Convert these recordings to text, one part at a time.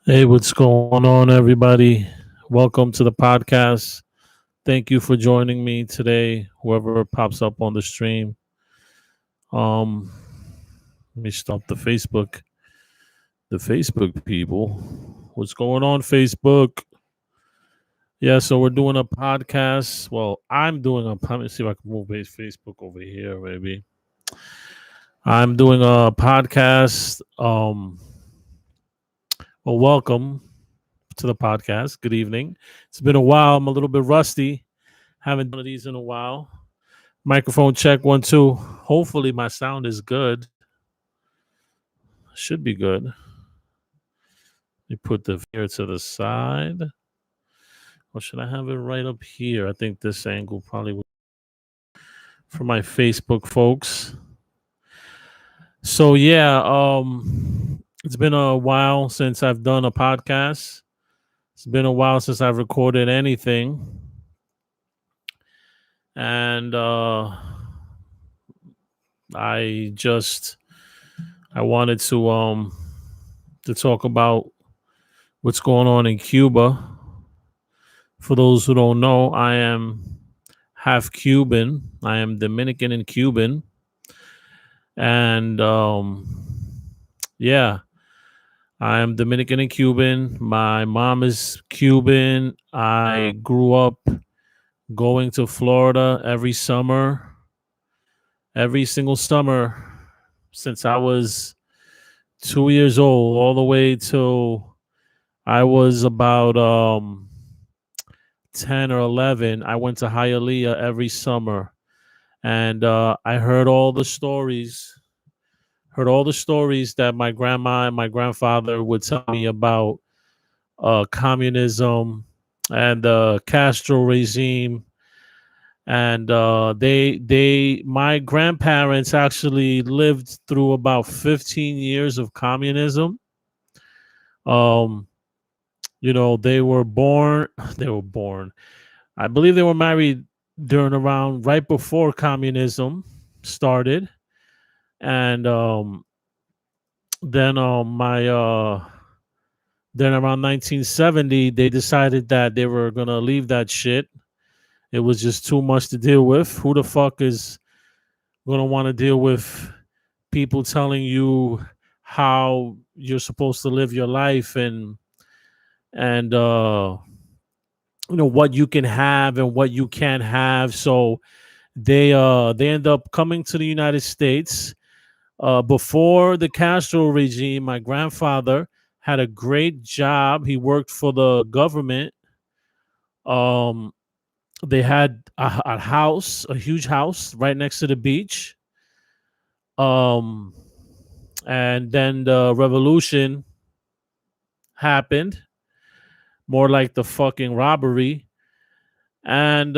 Hey, what's going on, everybody? Welcome to the podcast. Thank you for joining me today, whoever pops up on the stream. Um, Let me stop the Facebook people. What's going on, Facebook? Yeah, so we're doing a podcast. Well, I'm doing a. Let me see if I can move Facebook over here, maybe. I'm doing a podcast. Well, welcome to the podcast. Good evening. It's been a while. I'm a little bit rusty. Haven't done one of these in a while. Microphone check 1 2. Hopefully my sound is good. Should be good. You put the here to the side. Or should I have it right up here? I think this angle probably would for my Facebook folks. So yeah, it's been a while since I've done a podcast. It's been a while since I've recorded anything. And I wanted to talk about what's going on in Cuba. For those who don't know, I am half Cuban. I am Dominican and Cuban. And yeah, I am Dominican and Cuban. My mom is Cuban. I grew up going to Florida every single summer since I was 2 years old, all the way till I was about 10 or 11. I went to Hialeah every summer, and I heard all the stories that my grandma and my grandfather would tell me about communism and the Castro regime. And my grandparents actually lived through about 15 years of communism. Um, they were born. They were born. I believe they were married during around right before communism started, and then my then around 1970 they decided that they were gonna leave that shit. It was just too much to deal with. Who the fuck is gonna want to deal with people telling you how you're supposed to live your life and what you can have and what you can't have. So they end up coming to the United States. Before the Castro regime, my grandfather had a great job. He worked for the government. Um, they had a house, a huge house right next to the beach. Um, and then the revolution happened, more like the fucking robbery. And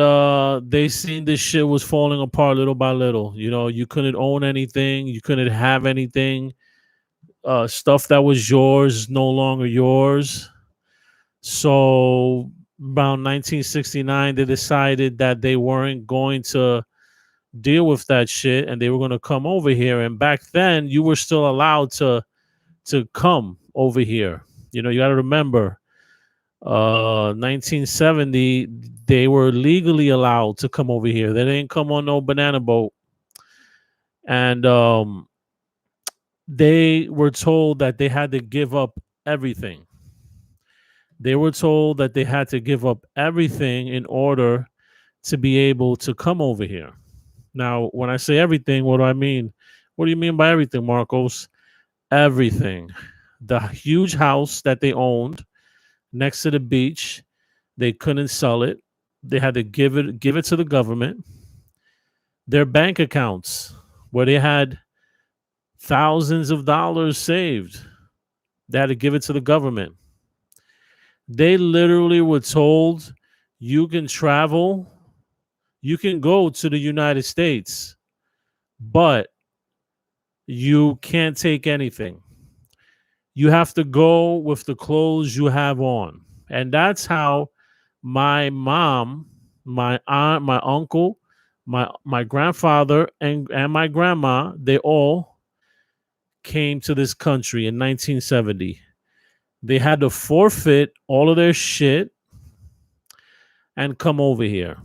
they seen this shit was falling apart little by little. You couldn't own anything, you couldn't have anything. Stuff that was yours is no longer yours. So around 1969, they decided that they weren't going to deal with that shit, and they were going to come over here. And back then, you were still allowed to come over here. You got to remember, 1970, they were legally allowed to come over here. They didn't come on no banana boat, and they were told that they had to give up everything. They were told that they had to give up everything in order to be able to come over here. Now, when I say everything, what do I mean? What do you mean by everything, Marcos? Everything. The huge house that they owned next to the beach, they couldn't sell it. They had to give it to the government. Their bank accounts, where they had thousands of dollars saved, they had to give it to the government. They literally were told, you can travel, you can go to the United States, but you can't take anything. You have to go with the clothes you have on. And that's how my mom, my aunt, my uncle, my grandfather, and my grandma, they all came to this country in 1970. They had to forfeit all of their shit and come over here.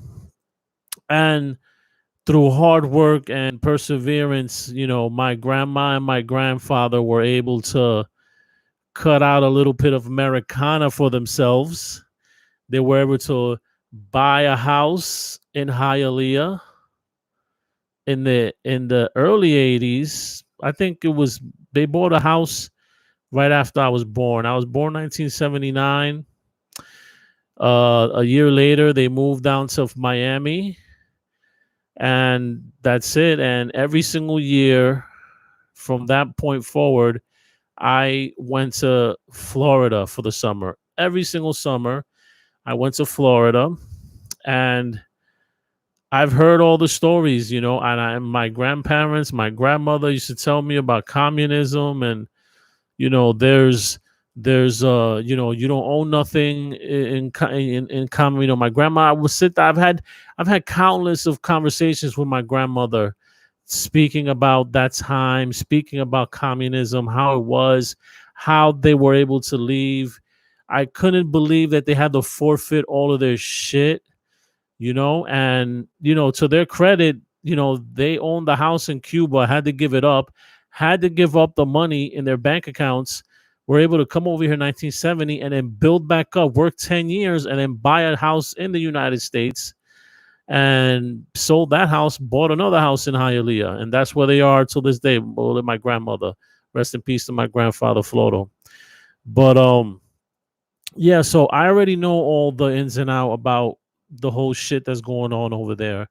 And through hard work and perseverance, my grandma and my grandfather were able to cut out a little bit of Americana for themselves. They were able to buy a house in Hialeah in the early 80s. I think it was they bought a house right after I was born. I was born 1979. A year later, they moved down to Miami, and that's it. And every single year from that point forward, I went to Florida for the summer. Every single summer, I went to Florida, and I've heard all the stories, and my grandparents, my grandmother used to tell me about communism, and there's you don't own nothing in common. My grandma would sit there. I've had countless of conversations with my grandmother, speaking about that time, speaking about communism, how it was, how they were able to leave. I couldn't believe that they had to forfeit all of their shit, and to their credit, they owned the house in Cuba, had to give it up, had to give up the money in their bank accounts, were able to come over here in 1970 and then build back up, work 10 years, and then buy a house in the United States, and sold that house, bought another house in Hialeah, and that's where they are till this day. Well, my grandmother, rest in peace to my grandfather Floto. But yeah, so I already know all the ins and out about the whole shit that's going on over there.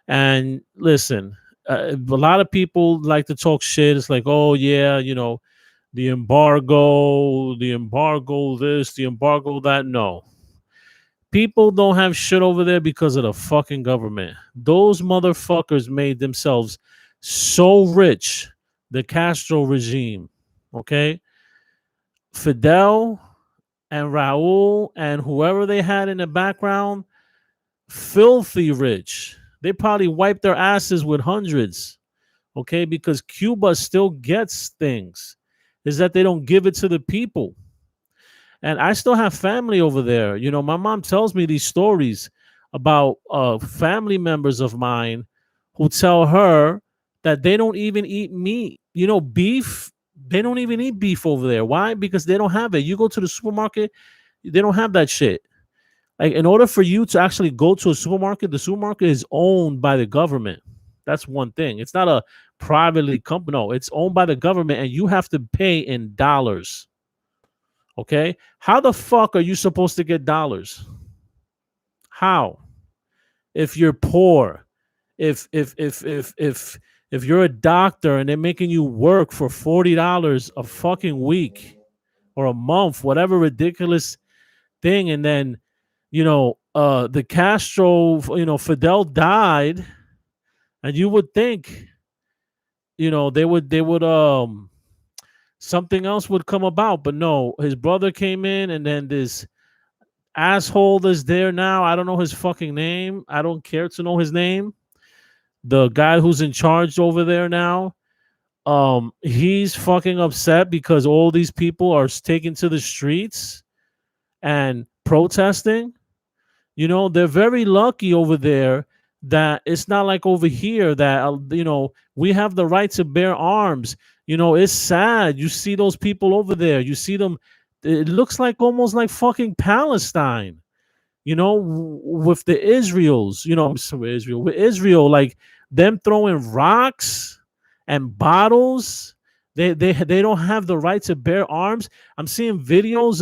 And listen, a lot of people like to talk shit. It's like, oh yeah, the embargo, this, the embargo, that. No, people don't have shit over there because of the fucking government. Those motherfuckers made themselves so rich. The Castro regime, okay? Fidel and Raul and whoever they had in the background, filthy rich. They probably wiped their asses with hundreds, okay? Because Cuba still gets things. Is that they don't give it to the people. And I still have family over there. My mom tells me these stories about family members of mine who tell her that they don't even eat meat. Beef, they don't even eat beef over there. Why? Because they don't have it. You go to the supermarket, they don't have that shit. Like, in order for you to actually go to a supermarket, the supermarket is owned by the government. That's one thing. It's not a privately company. No, it's owned by the government, and you have to pay in dollars. Okay, how the fuck are you supposed to get dollars? How? If you're poor, if you're a doctor and they're making you work for $40 a fucking week or a month, whatever ridiculous thing, and then the Castro, Fidel died, and you would think, they would something else would come about, but no, his brother came in, and then this asshole that's there now, I don't know his fucking name. I don't care to know his name. The guy who's in charge over there now, he's fucking upset because all these people are taken to the streets and protesting. They're very lucky over there that it's not like over here that we have the right to bear arms. It's sad. You see those people over there. You see them. It looks like almost like fucking Palestine. With the Israels. I'm sorry, Israel. With Israel, like them throwing rocks and bottles. They don't have the right to bear arms. I'm seeing videos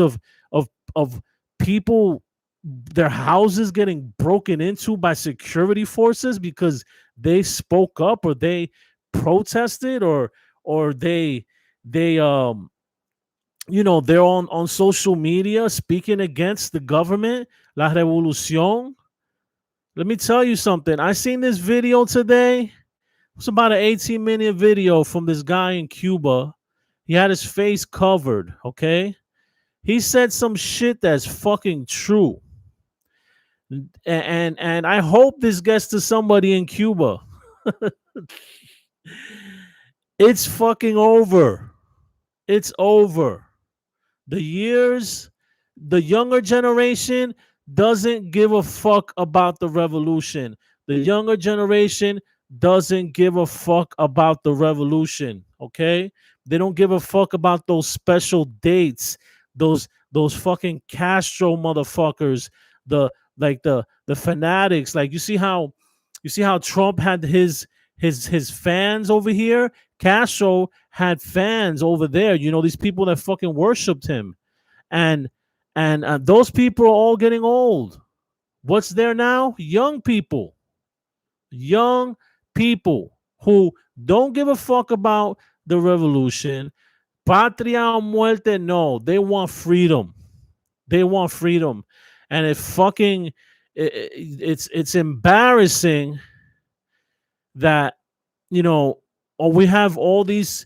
of people, their houses getting broken into by security forces because they spoke up or they protested or they they're on social media speaking against the government, la revolución. Let me tell you something. I seen this video today. It's about an 18-minute video from this guy in Cuba. He had his face covered, okay? He said some shit that's fucking true. And I hope this gets to somebody in Cuba. It's fucking over. It's over. The years, the younger generation doesn't give a fuck about the revolution. The younger generation doesn't give a fuck about the revolution. Okay? They don't give a fuck about those special dates, those fucking Castro motherfuckers, the the fanatics. Like you see how Trump had his fans over here. Castro had fans over there. You know, these people that fucking worshipped him, and those people are all getting old. What's there now? Young people who don't give a fuck about the revolution. Patria o muerte, no. They want freedom. They want freedom, and it fucking it's embarrassing that we have all these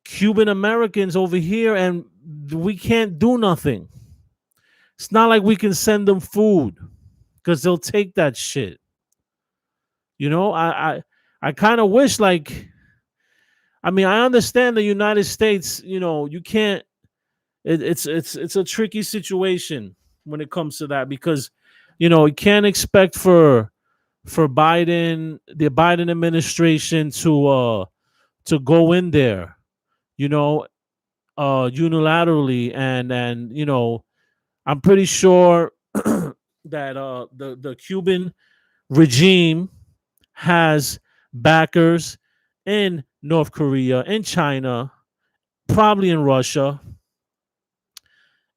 Cuban Americans over here and we can't do nothing. It's not like we can send them food because they'll take that shit. I kind of wish, like, I mean, I understand the United States. You can't. It's a tricky situation when it comes to that because you can't expect for the Biden administration to go in there, you know, unilaterally, and I'm pretty sure that the Cuban regime has backers in North Korea, in China, probably in Russia,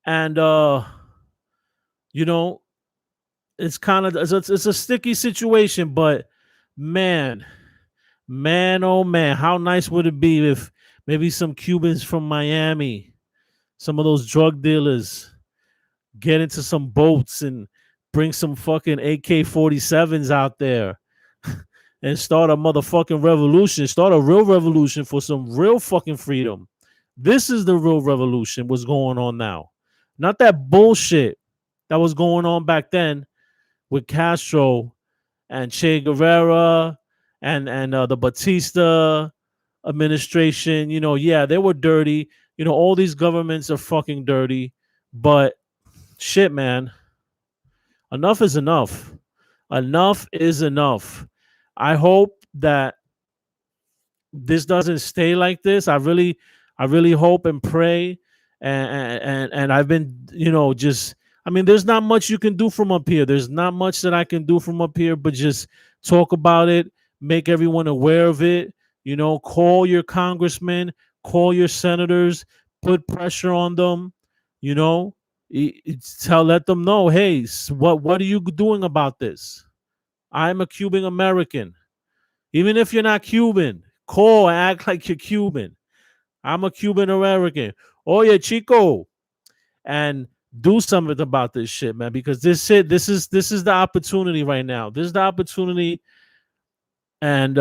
and you know it's kind of it's a sticky situation, but man, oh man, how nice would it be if maybe some Cubans from Miami, some of those drug dealers, get into some boats and bring some fucking AK-47s out there and start a motherfucking revolution, start a real revolution for some real fucking freedom. This is the real revolution, what's going on now. Not that bullshit that was going on back then with Castro and Che Guevara and the Batista administration. Yeah, they were dirty. All these governments are fucking dirty. But shit, man, enough is enough. Enough is enough. I hope that this doesn't stay like this. I really hope and pray, and I've been, just, I mean, there's not much you can do from up here. There's not much that I can do from up here, but just talk about it, make everyone aware of it. Call your congressmen, call your senators, put pressure on them. You know, let them know, hey, what are you doing about this? I'm a Cuban American. Even if you're not Cuban, call and act like you're Cuban. I'm a Cuban American. Oh yeah, Chico, and do something about this shit, man. Because this is the opportunity right now. This is the opportunity, and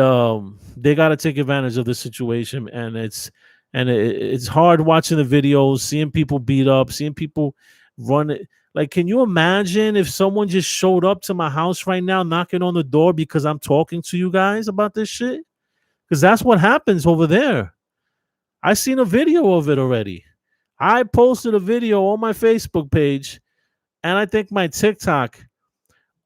they got to take advantage of this situation. And it's hard watching the videos, seeing people beat up, seeing people run it. Like, can you imagine if someone just showed up to my house right now, knocking on the door because I'm talking to you guys about this shit? Because that's what happens over there. I seen a video of it already. I posted a video on my Facebook page and I think my TikTok.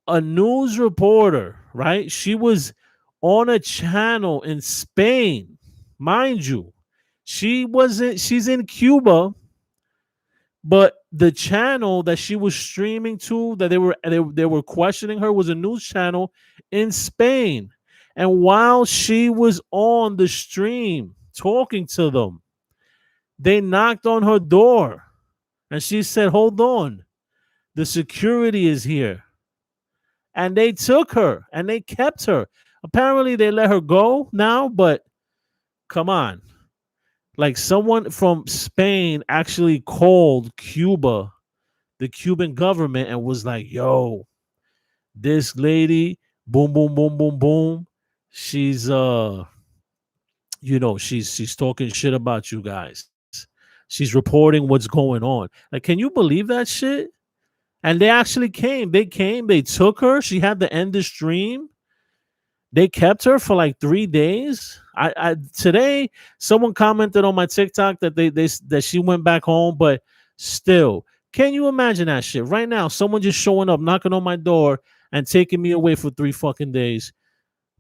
A news reporter, right? She was on a channel in Spain, mind you. She's in Cuba, but the channel that she was streaming to, that they were questioning her, was a news channel in Spain. And while she was on the stream talking to them, they knocked on her door and she said, "Hold on, the security is here." And they took her and they kept her. Apparently they let her go now, but come on. Like, someone from Spain actually called Cuba, the Cuban government, and was like, "Yo, this lady, boom, boom, boom, boom, boom, she's she's talking shit about you guys. She's reporting what's going on." Like, can you believe that shit? And they actually came. They took her. She had to end the stream. They kept her for like 3 days. I today someone commented on my TikTok that that she went back home, but Still, can you imagine that shit right now? Someone just showing up, knocking on my door, and taking me away for 3 fucking days.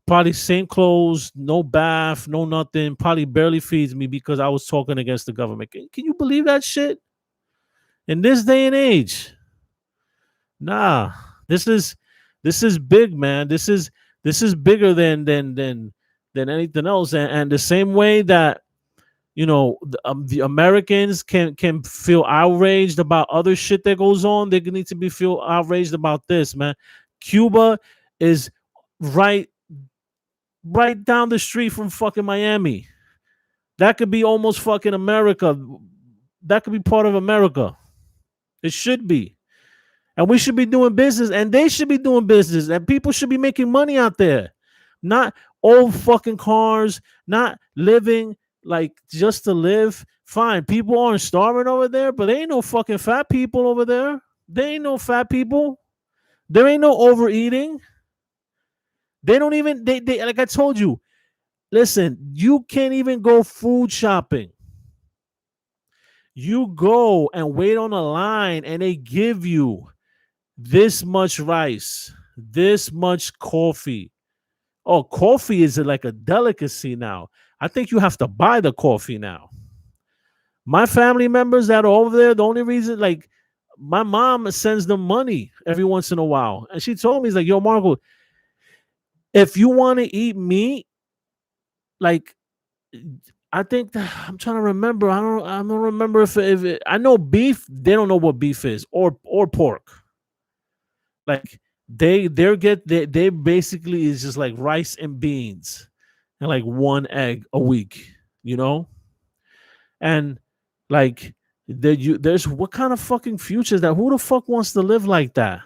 Probably same clothes, no bath, no nothing. Probably barely feeds me because I was talking against the government. Can you believe that shit? In this day and age, nah. This is this is big, man. This is bigger than anything else. And the same way that the Americans can feel outraged about other shit that goes on, they need to be feel outraged about this, man. Cuba is right right down the street from fucking Miami. That could be almost fucking America. That could be part of America. It should be. And we should be doing business, and they should be doing business, and people should be making money out there. Not old fucking cars, not living like just to live. Fine, people aren't starving over there, but there ain't no fucking fat people over there. There ain't no fat people. There ain't no overeating. They don't even they like I told you. Listen, you can't even go food shopping. You go and wait on a line and they give you this much rice, this much coffee. Oh, coffee is like a delicacy now. I think you have to buy the coffee now. My family members that are over there, the only reason, like, my mom sends them money every once in a while. And she told me, "It's like, yo, Marco, if you want to eat meat, like, I think I'm trying to remember. I don't remember I know beef. They don't know what beef is or pork. Like they basically is just like rice and beans and like one egg a week, you know? And like there's what kind of fucking future is that? Who the fuck wants to live like that?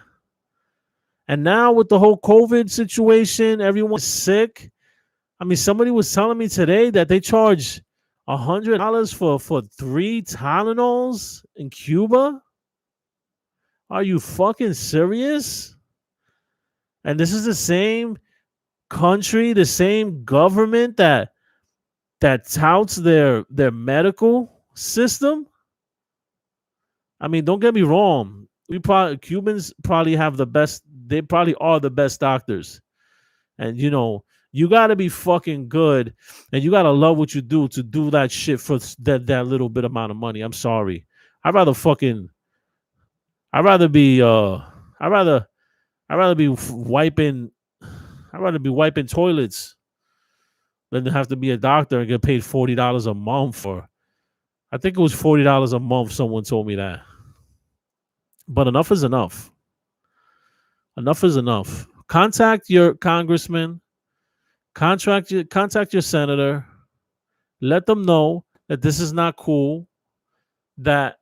And now with the whole COVID situation, everyone's sick. I mean, somebody was telling me today that they charge $100 for 3 Tylenols in Cuba. Are you fucking serious? And this is the same country, the same government that touts their medical system. I mean, don't get me wrong. Cubans probably have the best. They probably are the best doctors, and you got to be fucking good, and you got to love what you do to do that shit for that little bit amount of money. I'm sorry. I'd rather fucking. I'd rather be. I'd rather. I'd rather be wiping. I'd rather be wiping toilets than to have to be a doctor and get paid $40 a month for. I think it was $40 a month. Someone told me that. But enough is enough. Enough is enough. Contact your congressman. Contact your senator. Let them know that this is not cool. That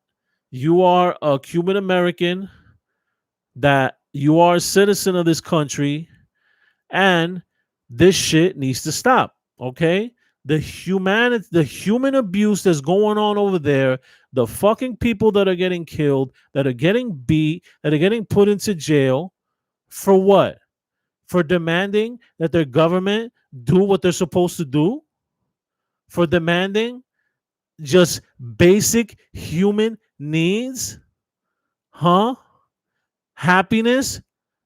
you are a Cuban American. That you are a citizen of this country. And this shit needs to stop. Okay? The human abuse that's going on over there, the fucking people that are getting killed, that are getting beat, that are getting put into jail, for what? For demanding that their government do what they're supposed to do? For demanding just basic human needs? Huh? Happiness,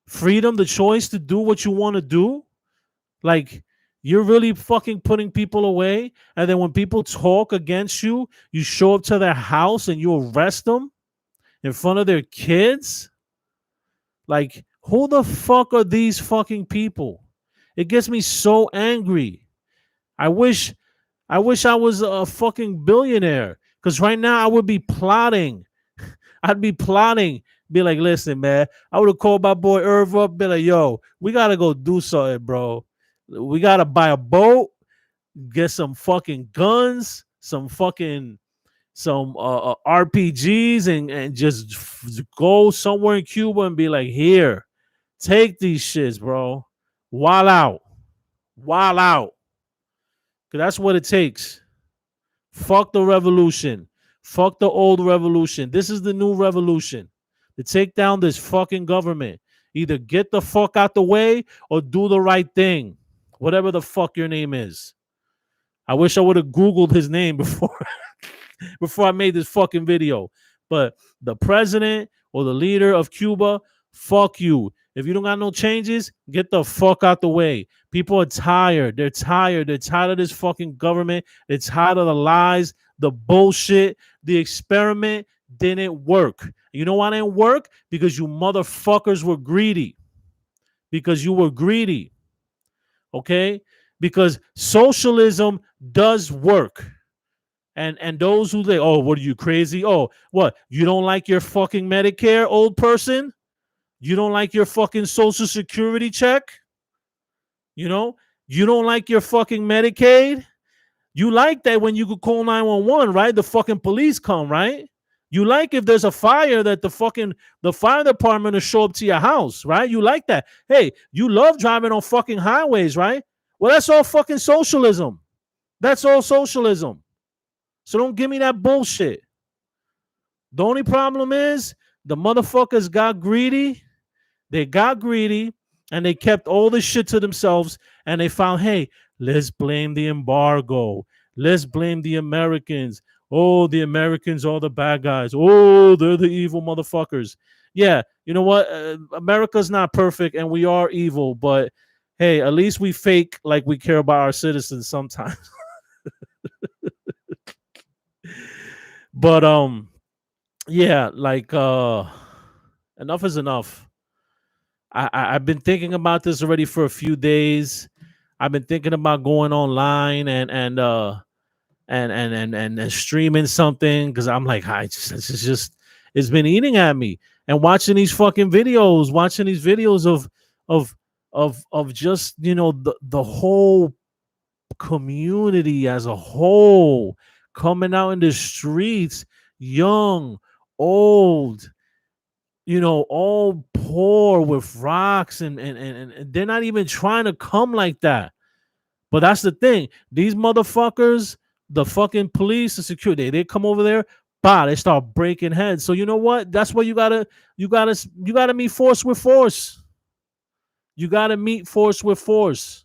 freedom, the choice to do what you want to do? Like, you're really fucking putting people away, and then when people talk against you, you show up to their house and you arrest them in front of their kids? Like, who the fuck are these fucking people? It gets me so angry. I wish I was a fucking billionaire, because right now I would be plotting. I'd be plotting. Be like, listen, man, I would have called my boy Irv up, be like, yo, we gotta go do something, bro. We gotta buy a boat, get some fucking guns, some RPGs, and just go somewhere in Cuba and be like, here, take these shits, bro. Wild out. Wild out. Because that's what it takes. Fuck the revolution. Fuck the old revolution. This is the new revolution. To take down this fucking government. Either get the fuck out the way or do the right thing. Whatever the fuck your name is. I wish I would have Googled his name before I made this fucking video. But the president or the leader of Cuba, fuck you. If you don't got no changes, get the fuck out the way. People are tired. They're tired. They're tired of this fucking government. They're tired of the lies, the bullshit. The experiment didn't work. You know why it didn't work? Because you motherfuckers were greedy. Because you were greedy. Okay? Because socialism does work. And those who say, oh, what are you crazy? Oh, what? You don't like your fucking Medicare, old person? You don't like your fucking Social Security check? You know? You don't like your fucking Medicaid? You like that when you could call 911, right? The fucking police come, right? You like if there's a fire that the fire department will show up to your house, right? You like that. Hey, you love driving on fucking highways, right? Well, that's all fucking socialism. That's all socialism. So don't give me that bullshit. The only problem is the motherfuckers got greedy. They got greedy and they kept all this shit to themselves and they found, hey, let's blame the embargo. Let's blame the Americans. Oh, the Americans are the bad guys. Oh, they're the evil motherfuckers. Yeah, you know what? America's not perfect and we are evil, but hey, at least we fake like we care about our citizens sometimes. But yeah, like enough is enough. I've been thinking about this already for a few days. I've been thinking about going online and streaming something because I'm like, it's been eating at me. And watching these fucking videos, of just the whole community as a whole coming out in the streets, young, old, all poor with rocks and they're not even trying to come like that. But that's the thing. These motherfuckers, the fucking police, the security, they come over there, bah, they start breaking heads. So you know what? That's what you gotta meet force with force. You gotta meet force with force.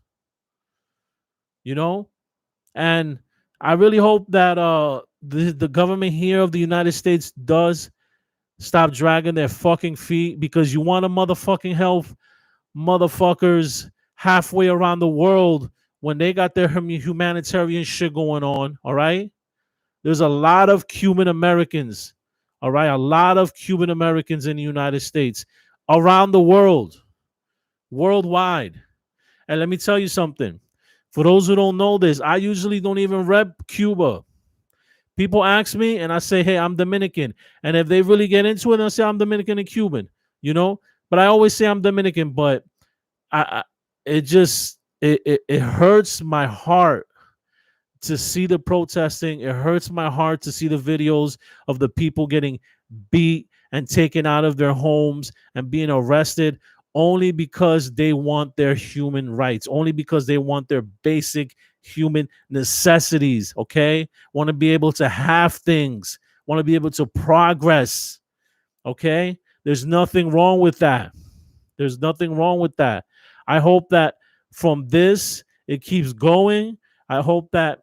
You know? And I really hope that the government here of the United States does stop dragging their fucking feet because you want to motherfucking help motherfuckers halfway around the world when they got their humanitarian shit going on. All right. There's a lot of Cuban Americans. All right. A lot of Cuban Americans in the United States, around the world, worldwide. And let me tell you something. For those who don't know this, I usually don't even rep Cuba. People ask me and I say, hey, I'm Dominican. And if they really get into it, they'll say I'm Dominican and Cuban, But I always say I'm Dominican, but it hurts my heart to see the protesting. It hurts my heart to see the videos of the people getting beat and taken out of their homes and being arrested only because they want their human rights, only because they want their basic human necessities, okay? Want to be able to have things, want to be able to progress, okay? There's nothing wrong with that. There's nothing wrong with that. I hope that from this, it keeps going. I hope that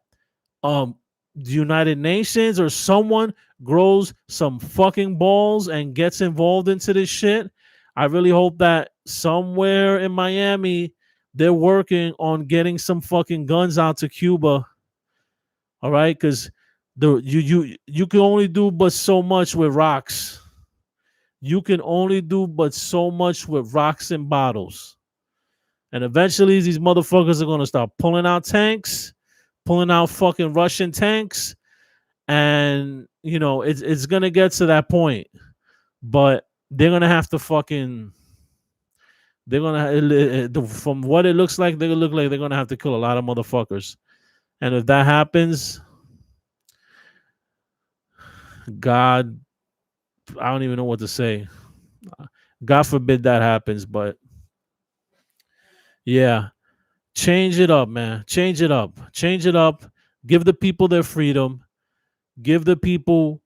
the United Nations or someone grows some fucking balls and gets involved into this shit. I really hope that somewhere in Miami, they're working on getting some fucking guns out to Cuba. All right, because you can only do but so much with rocks. You can only do but so much with rocks and bottles. And eventually these motherfuckers are gonna start pulling out tanks, pulling out fucking Russian tanks, and it's gonna get to that point. But they're gonna have to fucking from what it looks like, they're gonna have to kill a lot of motherfuckers. And if that happens, God, I don't even know what to say. God forbid that happens, but yeah, change it up, man. Change it up. Change it up. Give the people their freedom. Give the people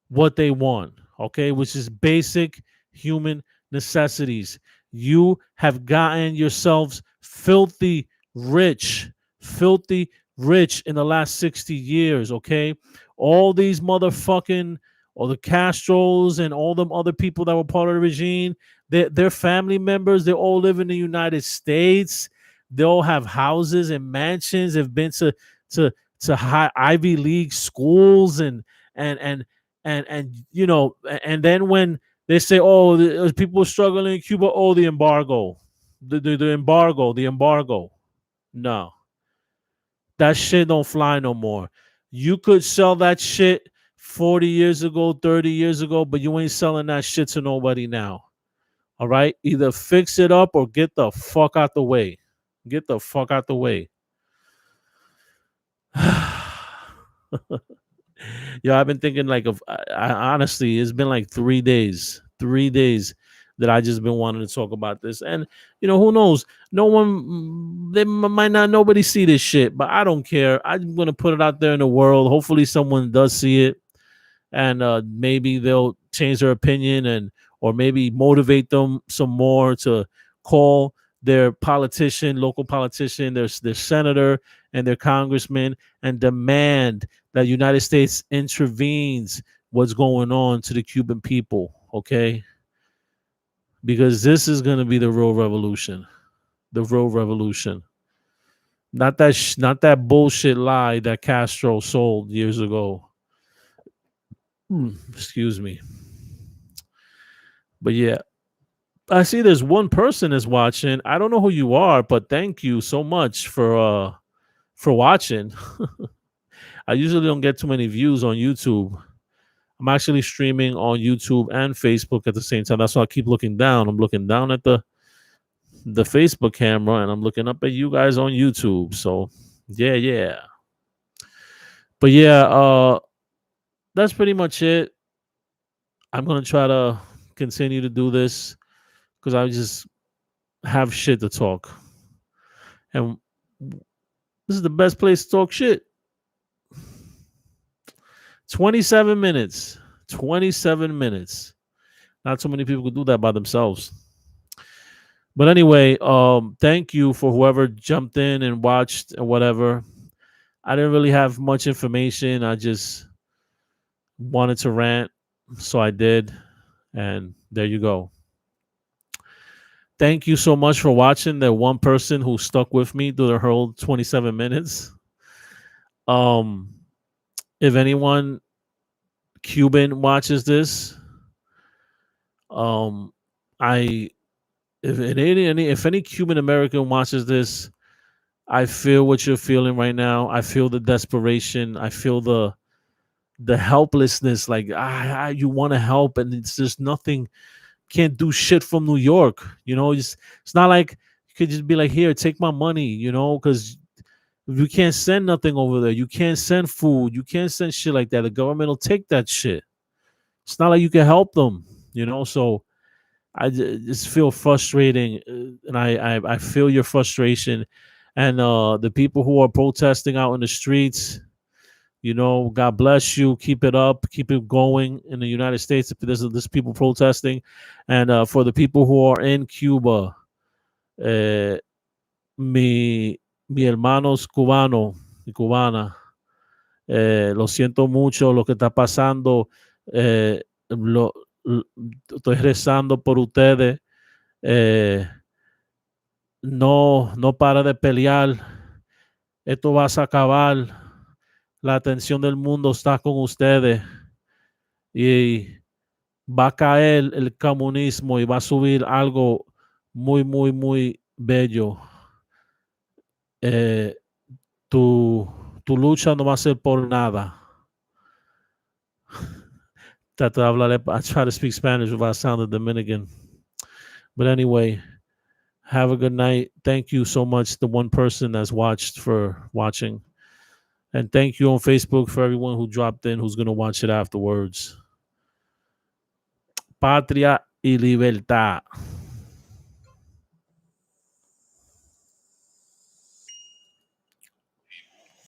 what they want, okay, which is basic human necessities. You have gotten yourselves filthy rich in the last 60 years, okay? All these motherfucking All the Castros and all them other people that were part of the regime, their family members, they all live in the United States. They all have houses and mansions. They've been to high Ivy League schools and and and and then when they say, oh, people are struggling in Cuba, oh, the embargo, the embargo. No, that shit don't fly no more. You could sell that shit 40 years ago, 30 years ago, but you ain't selling that shit to nobody now. All right? Either fix it up or get the fuck out the way. Get the fuck out the way. Yo, I've been thinking like honestly, it's been like 3 days, 3 days that I just been wanting to talk about this. And who knows? No one, they might not nobody see this shit, but I don't care. I'm gonna put it out there in the world. Hopefully, someone does see it, and maybe they'll change their opinion and or maybe motivate them some more to call their politician, local politician, their senator and their congressman and demand that the United States intervenes what's going on to the Cuban people, okay? Because this is going to be the real revolution. The real revolution. Not that bullshit lie that Castro sold years ago. Excuse me. But yeah, I see there's one person is watching. I don't know who you are, but thank you so much for watching. I usually don't get too many views on YouTube. I'm actually streaming on YouTube and Facebook at the same time. That's why I keep looking down. I'm looking down at the Facebook camera and I'm looking up at you guys on YouTube. So yeah. But yeah, that's pretty much it. I'm gonna try to continue to do this because I just have shit to talk. And this is the best place to talk shit. 27 minutes. 27 minutes. Not so many people could do that by themselves. But anyway, thank you for whoever jumped in and watched and whatever. I didn't really have much information. I just wanted to rant, so I did. And there you go. Thank you so much for watching. That one person who stuck with me through the whole 27 minutes. If anyone Cuban watches this, I if any Cuban American watches this, I feel what you're feeling right now. I feel the desperation. I feel the helplessness. Like you want to help, and it's just nothing. Can't do shit from New York. It's not like you could just be like, here, take my money. Because you can't send nothing over there. You can't send food. You can't send shit like that. The government will take that shit. It's not like you can help them. So I just feel frustrating, and I feel your frustration, and the people who are protesting out in the streets. God bless you. Keep it up. Keep it going in the United States. If there's people protesting, and for the people who are in Cuba, mi hermanos cubano y cubana, lo siento mucho lo que está pasando. Estoy rezando por ustedes. No para de pelear. Esto va a acabar. La atención del mundo está con ustedes. Y va a caer el comunismo y va a subir algo muy, muy, muy bello. Tu lucha no va a ser por nada. I try to speak Spanish without sounding Dominican. But anyway, have a good night. Thank you so much, the one person that's watched, for watching. And thank you on Facebook for everyone who dropped in, who's going to watch it afterwards. Patria y libertad.